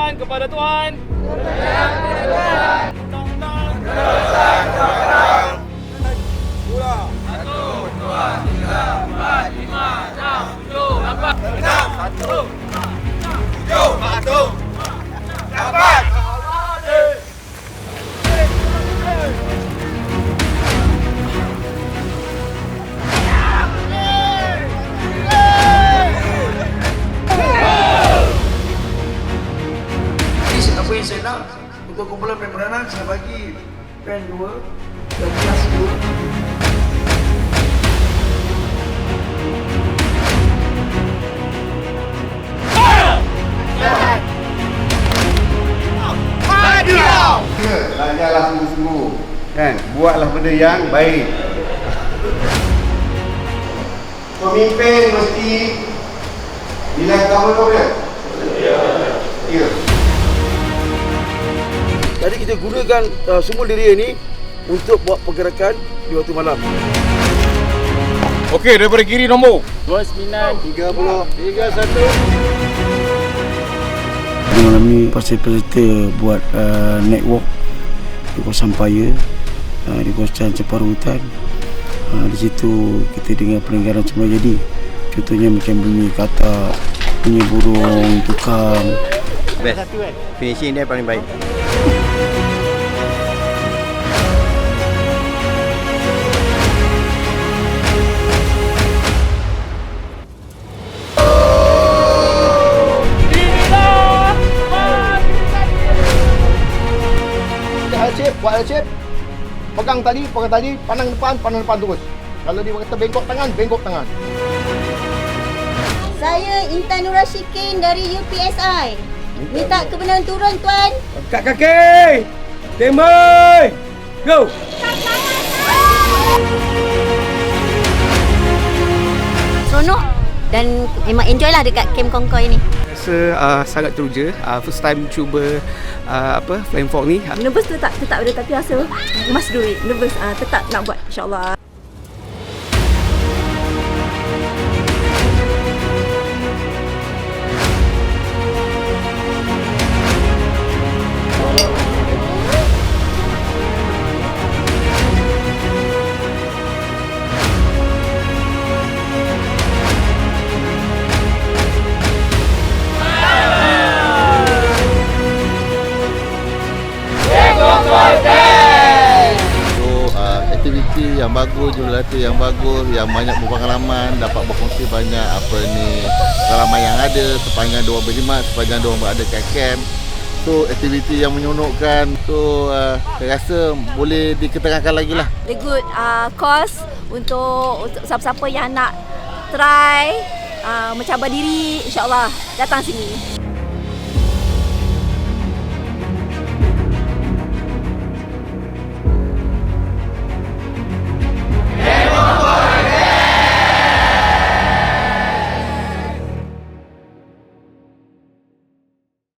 kepercayaan kepada Tuhan. Kepercayaan kepada Tuhan. Undang-undang. Teruskan berperang. Mula. 1, 2, 3, 4, 5, 6, 7, 8. 6, 1, 7, 1, 8. Apa yang saya nak untuk kumpulan pen beranak, saya bagi pen 2 dan kelas 2. Belajarlah sungguh-sungguh kan, buatlah benda yang baik. Pemimpin mesti nilai utama tu dia. Ya. Jadi kita gunakan semua diri ini untuk buat pergerakan di waktu malam. Okey, daripada kiri nombor 30, 31. Malam ni peserta buat network di kawasan Paya, di kawasan Ceparu Hutan. Di situ kita dengar pelanggaran semula jadi. Contohnya macam bunyi katak, bunyi burung, tukang. Best. Finishing dia paling baik. Buat L-shape, pegang tali, pandang depan terus. Kalau dia kata bengkok tangan. Saya Intan Nura Syikin dari UPSI. Minta kebenaran turun, Tuan. Angkat kaki. Tembak. Go. Seronok dan memang enjoy lah dekat Camp Concoy ni. Rasa sangat teruja, first time cuba flying fox ni. Nervous tu tetap ada, tapi rasa must do it. Nervous tetap nak buat, insyaAllah. Aktiviti yang bagus, jurulatih yang bagus, yang banyak berpengalaman, dapat berkongsi banyak pengalaman yang ada sepanjang diorang berkhidmat, sepanjang diorang berada kat camp. So aktiviti yang menyeronokkan, so saya rasa boleh diketerangkan lagi lah. The good course untuk siapa-siapa yang nak try mencabar diri, insyaAllah datang sini.